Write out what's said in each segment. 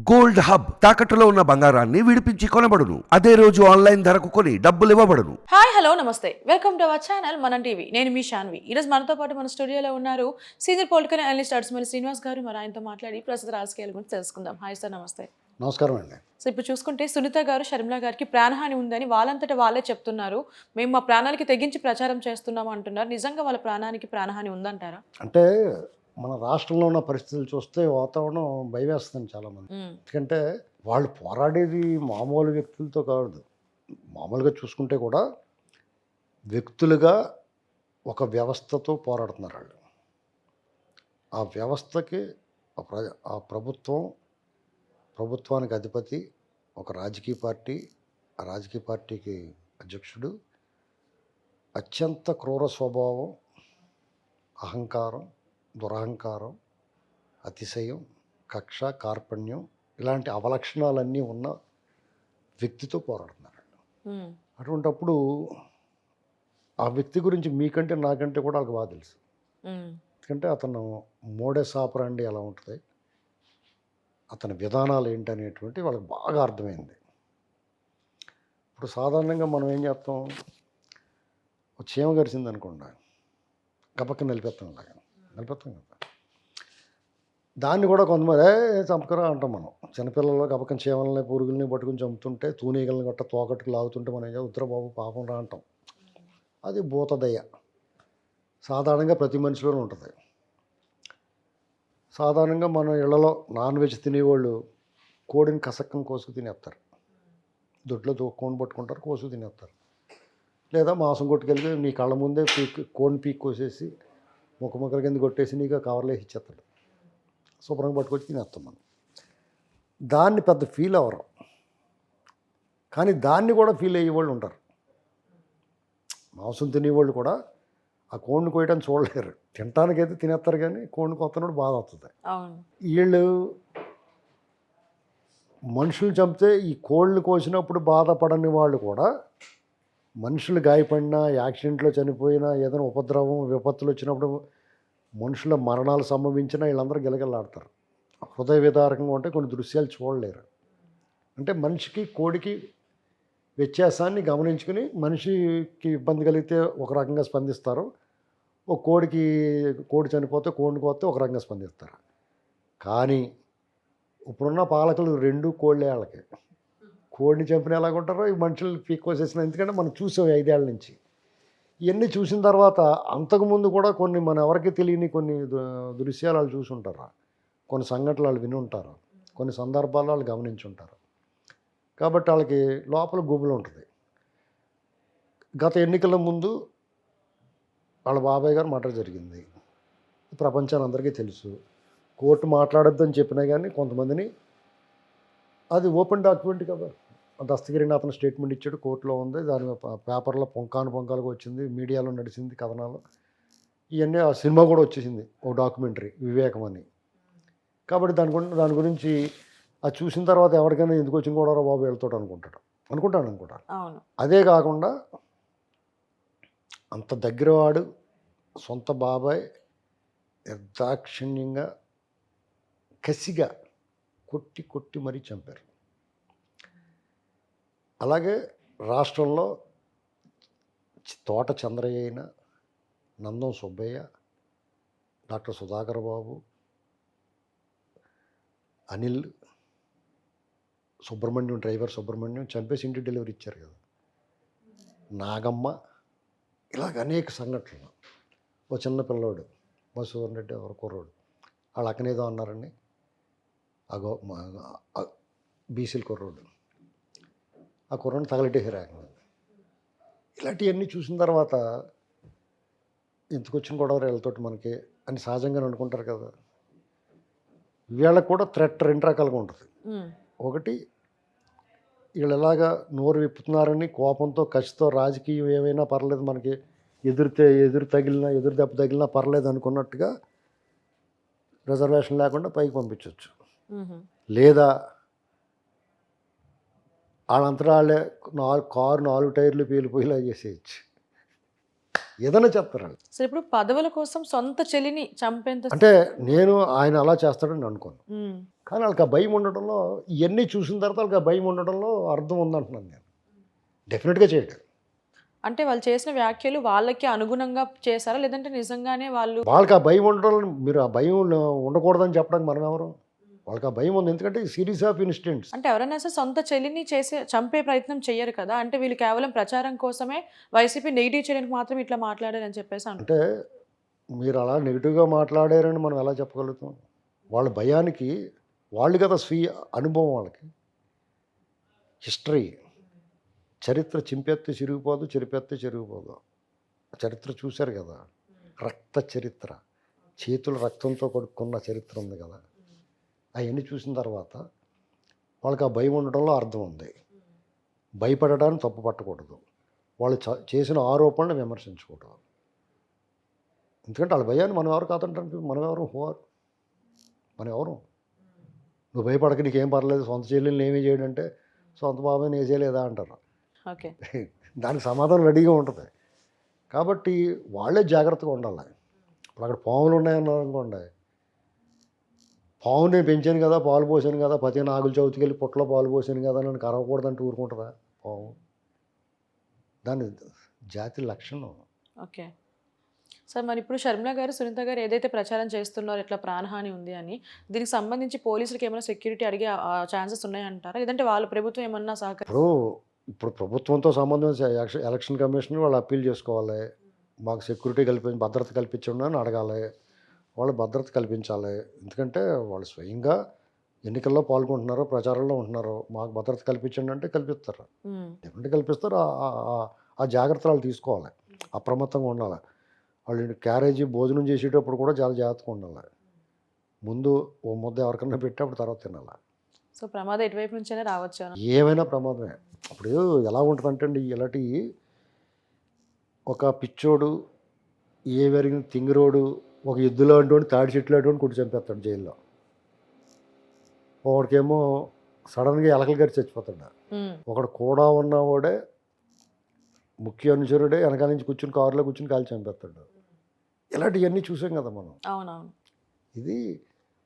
Gold hub తాకట్టులో ఉన్న బంగారాన్ని విడిపించి కొనబడును. అదే రోజు ఆన్లైన్ ధరకు కొని డబ్బులు ఇవ్వబడును. హాయ్ హలో నమస్తే, వెల్కమ్ టు అవర్ ఛానల్ మనం టీవీ. నేను మీ శాన్వి. ఈరోజు మనతో పాటు మన స్టూడియోలో ఉన్నారు సీనియర్ పొలిటికల్ అనలిస్ట్ అడ్స్మల్ శ్రీనివాస్ గారు. మరి ఆయనతో మాట్లాడి ప్రస్తుత రాజకీయాల గురించి తెలుసుకుందాం. హాయ్ సార్, నమస్తే. నమస్కారం అండి. సో ఇప్పుడు చూసుకుంటే సునీత గారు షర్మిల గారికి ప్రాణహాని ఉందని వాళ్ళంతటా వాళ్ళే చెప్తున్నారు. మేము మా ప్రాణాలకి తెగించి ప్రచారం చేస్తున్నాము అంటున్నారు. నిజంగా వాళ్ళ ప్రాణానికి ప్రాణహాని ఉందంటారా? అంటే మన రాష్ట్రంలో ఉన్న పరిస్థితులు చూస్తే వాతావరణం భయవేస్తుంది చాలామంది. ఎందుకంటే వాళ్ళు పోరాడేది మామూలు వ్యక్తులతో కాదు. మామూలుగా చూసుకుంటే కూడా వ్యక్తులుగా ఒక వ్యవస్థతో పోరాడుతున్నారు వాళ్ళు. ఆ వ్యవస్థకి ఆ ప్రభుత్వానికి అధిపతి ఒక రాజకీయ పార్టీ, ఆ రాజకీయ పార్టీకి అధ్యక్షుడు అత్యంత క్రూర స్వభావం, అహంకారం, దురహంకారం, అతిశయం, కక్ష, కార్పణ్యం ఇలాంటి అవలక్షణాలన్నీ ఉన్న వ్యక్తితో పోరాడుతున్నారు. అటువంటప్పుడు ఆ వ్యక్తి గురించి మీకంటే నాకంటే కూడా వాళ్ళకి బాగా తెలుసు. ఎందుకంటే అతను మోడస్ ఆపరాండి ఎలా ఉంటుంది, అతని విధానాలు ఏంటనేటువంటి వాళ్ళకి బాగా అర్థమైంది. ఇప్పుడు సాధారణంగా మనం ఏం చేస్తాం, చీమ గరిచింది అనుకోండి, గబక్క నిలిపేస్తాం కదా. దాన్ని కూడా కొంతమంది చంపకరా అంటాం మనం. చిన్నపిల్లలు గబక్కన చీమలని పురుగుల్ని పట్టుకుని చంపుతుంటే, తూనీగల్ని గట్ట తోకట్టుకు లాగుతుంటే మనం ఏం ఉత్తర బాబు పాపం రా అంటాం. అది భూతదయ సాధారణంగా ప్రతి మనిషిలోనూ ఉంటుంది. సాధారణంగా మన ఇళ్లలో నాన్ వెజ్ తినేవాళ్ళు కోడిని కసక్కం కోసుకు తినేస్తారు. దొడ్లో కోడిని పట్టుకుంటారు, కోసుకు తినేస్తారు. లేదా మాంసం కొట్టుకెళ్ళి నీ కళ్ళ ముందే కోడిని పీక్ కోసేసి ముక్కల కింద కొట్టేసి నీకు కవర్లో వేసి ఇచ్చేస్తాడు. శుభ్రంగా పట్టుకొచ్చి తినేస్తాం మనం. దాన్ని పెద్ద ఫీల్ అవ్వరు, కానీ దాన్ని కూడా ఫీల్ అయ్యేవాళ్ళు ఉంటారు. మాంసం తినేవాళ్ళు కూడా ఆ కోడిని కోయటాన్ని చూడలేరు. తినటానికైతే తినేస్తారు, కానీ కోడిని కొత్తనప్పుడు బాధ వస్తుంది. వీళ్ళు మనుషులు చంపితే ఈ కోళ్ళని కోసినప్పుడు బాధపడని వాళ్ళు కూడా మనుషులు గాయపడినా, యాక్సిడెంట్లో చనిపోయినా, ఏదైనా ఉపద్రవం విపత్తులు వచ్చినప్పుడు మనుషుల మరణాలు సంభవించినా వీళ్ళందరూ గిలగిల్లాడతారు. హృదయ విదారకంగా ఉంటే కొన్ని దృశ్యాలు చూడలేరు. అంటే మనిషికి కోడికి వ్యత్యాసాన్ని గమనించుకుని మనిషికి ఇబ్బంది కలిగితే ఒక రకంగా స్పందిస్తారు, ఒక కోడి చనిపోతే కోడిని కోస్తే ఒక రకంగా స్పందిస్తారు. కానీ ఇప్పుడున్న పాలకులు రెండు కోళ్ళే వాళ్ళకి. కోడిని చంపిన ఎలాగుంటారో ఈ మనుషులు పీక్కోసేసిన. ఎందుకంటే మనం చూసాం 5 ఏళ్ళ నుంచి. ఇవన్నీ చూసిన తర్వాత అంతకుముందు కూడా కొన్ని మన ఎవరికి తెలియని కొన్ని దృశ్యాలు వాళ్ళు చూసి ఉంటారు, కొన్ని సంఘటనలు వాళ్ళు విని ఉంటారు, కొన్ని సందర్భాల్లో వాళ్ళు గమనించి ఉంటారు. కాబట్టి వాళ్ళకి లోపల గుబులు ఉంటుంది. గత ఎన్నికల ముందు వాళ్ళ బాబాయ్ గారు మర్డర్ జరిగింది, ప్రపంచాన్ని అందరికీ తెలుసు. కోర్టు మాట్లాడొద్దని చెప్పినా కానీ కొంతమందిని, అది ఓపెన్ డాక్యుమెంట్ కదా, దస్తగిరిని అతను స్టేట్మెంట్ ఇచ్చాడు, కోర్టులో ఉంది, దాని పేపర్లో పొంకాలుగా వచ్చింది, మీడియాలో నడిచింది కథనాలు. ఇవన్నీ ఆ సినిమా కూడా వచ్చేసింది, ఓ డాక్యుమెంటరీ వివేకం అని. కాబట్టి దాని గురించి అది చూసిన తర్వాత ఎవరికైనా ఎందుకు వచ్చిన కూడా బాబు వెళ్తాడు అనుకుంటాను. అదే కాకుండా అంత దగ్గరవాడు సొంత బాబాయ్ నిర్దాక్షిణ్యంగా కసిగా కొట్టి మరీ చంపారు. అలాగే రాష్ట్రంలో తోట చంద్రయ్య అయిన, నందం సుబ్బయ్య, డాక్టర్ సుధాకర్ బాబు, అనిల్, డ్రైవర్ సుబ్రహ్మణ్యం చంపేసి ఇంటి డెలివరీ ఇచ్చారు కదా, నాగమ్మ, ఇలాగ అనేక సంఘటనలు. ఓ చిన్న పిల్లోడు మసూదన్ రెడ్డి ఎవరు కుర్రోడు, వాళ్ళ అక్కనేదో అన్నారని అగో బీసీల కుర్రోడు, ఆ కుర్రను తగలెట్టేసారు. ఇలాంటివన్నీ చూసిన తర్వాత ఎందుకు వచ్చిన గొడవ వీళ్ళతోటి మనకి అని సహజంగా అనుకుంటారు కదా. వీళ్ళకు కూడా థ్రెట్ 2 రకాలుగా ఉంటుంది. ఒకటి, వీళ్ళు ఎలాగా నోరు విప్పుతున్నారని కోపంతో, కసితో, రాజకీయం ఏమైనా పర్లేదు, మనకి ఎదురు దెబ్బ తగిలినా పర్లేదు అనుకున్నట్టుగా రిజర్వేషన్ లేకుండా పైకి పంపించవచ్చు. లేదా వాళ్ళంతటా వాళ్ళే కారు 4 టైర్లు పేలిపోయేలా చేసేయచ్చు. ఏదైనా చేస్తారండి. సో ఇప్పుడు పదవుల కోసం సొంత చెల్లిని చంపేంత అంటే నేను ఆయన అలా చేస్తాడని అనుకోను, ఉమ్. కానీ వాళ్ళకి ఆ భయం ఉండటంలో, ఇవన్నీ చూసిన తర్వాత వాళ్ళకి ఆ భయం ఉండటంలో అర్థం ఉందంటున్నాను నేను. డెఫినెట్గా చేయడు. అంటే వాళ్ళు చేసిన వ్యాఖ్యలు వాళ్ళకి అనుగుణంగా చేశారా లేదంటే నిజంగానే వాళ్ళు వాళ్ళకి ఆ భయం ఉండడం, మీరు ఆ భయం ఉండకూడదని చెప్పడానికి మనం ఎవరు? వాళ్ళకి ఆ భయం ఉంది, ఎందుకంటే సిరీస్ ఆఫ్ ఇన్సిడెంట్స్. అంటే ఎవరైనా సరే సొంత చెల్లిని చంపే ప్రయత్నం చెయ్యరు కదా, అంటే వీళ్ళు కేవలం ప్రచారం కోసమే వైసీపీ నెగిటివ్ చేయడానికి మాత్రం ఇట్లా మాట్లాడారని చెప్పేసి అంటే మీరు అలా నెగిటివ్గా మాట్లాడారని మనం ఎలా చెప్పగలుగుతాం? వాళ్ళ భయానికి వాళ్ళు కదా స్వీయ అనుభవం, వాళ్ళకి హిస్టరీ, చరిత్ర చింపెత్తి చిరిగిపోదు, చెరిపెత్తి చెరిగిపోదు. చరిత్ర చూశారు కదా, రక్త చరిత్ర, చేతులు రక్తంతో కొడుకున్న చరిత్ర ఉంది కదా. అవన్నీ చూసిన తర్వాత వాళ్ళకి ఆ భయం ఉండడంలో అర్థం ఉంది. భయపడడానికి తప్పు పట్టకూడదు, వాళ్ళు చేసిన ఆరోపణలు విమర్శించకూడదు. ఎందుకంటే వాళ్ళ భయాన్ని మనం ఎవరు కాదంటానికి, మనం ఎవరు మనం ఎవరు? నువ్వు భయపడక నీకేం పర్లేదు, సొంత చెల్లెల్ని ఏమీ చేయడంటే సొంత బాబాయ్ని ఏ చేయలేదా అంటారు. ఓకే. దానికి సమాధానం రెడీగా ఉంటుంది. కాబట్టి వాళ్ళే జాగ్రత్తగా ఉండాలి. ఇప్పుడు అక్కడ పాములు ఉన్నాయన్నారు అనుకోండి, పాము నేను పెంచాను కదా, పాలు పోసాను కదా, ప్రతి నాగుల చవితికి వెళ్ళి పుట్టలో పాలు పోసాను కదా నన్ను కరవకూడదంటే ఊరుకుంటుందా పాము? దాని జాతి లక్షణం. ఓకే సార్, మరి ఇప్పుడు షర్మిల గారు సునీత గారు ఏదైతే ప్రచారం చేస్తున్నారో ఇట్లా ప్రాణహాని ఉంది అని, దీనికి సంబంధించి పోలీసులకు ఏమైనా సెక్యూరిటీ అడిగే ఛాన్సెస్ ఉన్నాయంటారా, లేదంటే వాళ్ళ ప్రభుత్వం ఏమన్నా ఇప్పుడు ప్రభుత్వంతో సంబంధం ఎలక్షన్ కమిషన్ వాళ్ళు అప్పీల్ చేసుకోవాలి, మాకు సెక్యూరిటీ భద్రత కల్పించండి అని అడగాలి. వాళ్ళు భద్రత కల్పించాలి, ఎందుకంటే వాళ్ళు స్వయంగా ఎన్నికల్లో పాల్గొంటున్నారు, ప్రచారంలో ఉంటున్నారు. మాకు భద్రత కల్పించండి అంటే కల్పిస్తారు, డెఫినెట్గా కల్పిస్తారు. ఆ జాగ్రత్తలు వాళ్ళు తీసుకోవాలి, అప్రమత్తంగా ఉండాలి. వాళ్ళు క్యారేజీ భోజనం చేసేటప్పుడు కూడా చాలా జాగ్రత్తగా ఉండాలి. ముందు ఓ ముద్ద ఎవరికన్నా పెట్టి అప్పుడు తర్వాత తినాలి. సో ప్రమాదం ఎటువైపు నుంచైనా రావచ్చు. ఏమైనా ప్రమాదమే. ఇప్పుడు ఎలా ఉంటుందంటే అండి, ఇలాంటి ఒక పిచ్చోడు, ఏ వెరిగిన తింగిరోడు, ఒక ఎద్దులో అంటూ తాడి చెట్లు అటువంటి కుట్టి చంపేస్తాడు జైల్లో. ఒకడికేమో సడన్గా ఎలకలు గారి చచ్చిపోతాడు. ఒకడు కూడా ఉన్నవాడే ముఖ్య అనుచరుడే వెనకాల నుంచి కూర్చుని కారులో కూర్చుని కాల్చి చంపేస్తాడు. ఇలాంటివన్నీ చూసాం కదా మనం. అవునవును. ఇది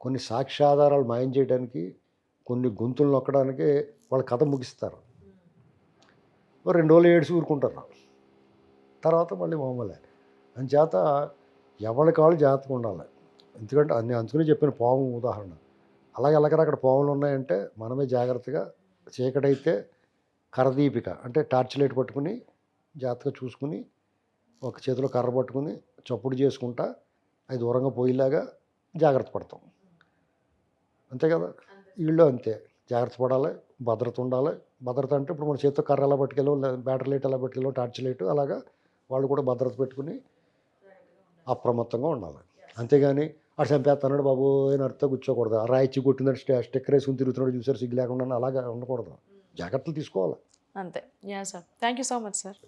కొన్ని సాక్ష్యాధారాలు మాయం చేయడానికి, కొన్ని గొంతులు నొక్కడానికి వాళ్ళ కథ ముగిస్తారు. 2 రోజులు ఏడ్చి ఊరుకుంటారు, తర్వాత మళ్ళీ మామూలే. అంచేత ఎవరికి వాళ్ళు జాగ్రత్తగా ఉండాలి. ఎందుకంటే నేను అందుకని చెప్పిన పాము ఉదాహరణ. అలాగే అక్కడ పాములు ఉన్నాయంటే మనమే జాగ్రత్తగా, చీకటైతే కర్రదీపిక అంటే టార్చ్ లైట్ పట్టుకుని జాగ్రత్తగా చూసుకుని, ఒక చేతిలో కర్ర పట్టుకుని చప్పుడు చేసుకుంటా అది దూరంగా పోయేలాగా జాగ్రత్త పడతాం. అంతే కదా, వీళ్ళు అంతే జాగ్రత్త పడాలి, భద్రత ఉండాలి. భద్రత అంటే ఇప్పుడు మన చేతితో కర్ర ఎలా పట్టుకెళ్ళో, బ్యాటరీ లైట్ ఎలా పట్టుకెళ్ళో, టార్చ్ లైట్ అలాగా వాళ్ళు కూడా భద్రత పెట్టుకుని అప్రమత్తంగా ఉండాలి. అంతేగాని అటు చంపేస్తున్నాడు బాబు అని అర్థం కూర్చోకూడదు. ఆ రాయిచ్చి కొట్టిందంటే స్టిక్కర్ వేసుకుని తిరుగుతున్నాడు చూసారు, సిగ్గు లేకుండా అలాగా ఉండకూడదు, జాగ్రత్తలు తీసుకోవాలి. అంతే. Yeah sir, thank you so much sir.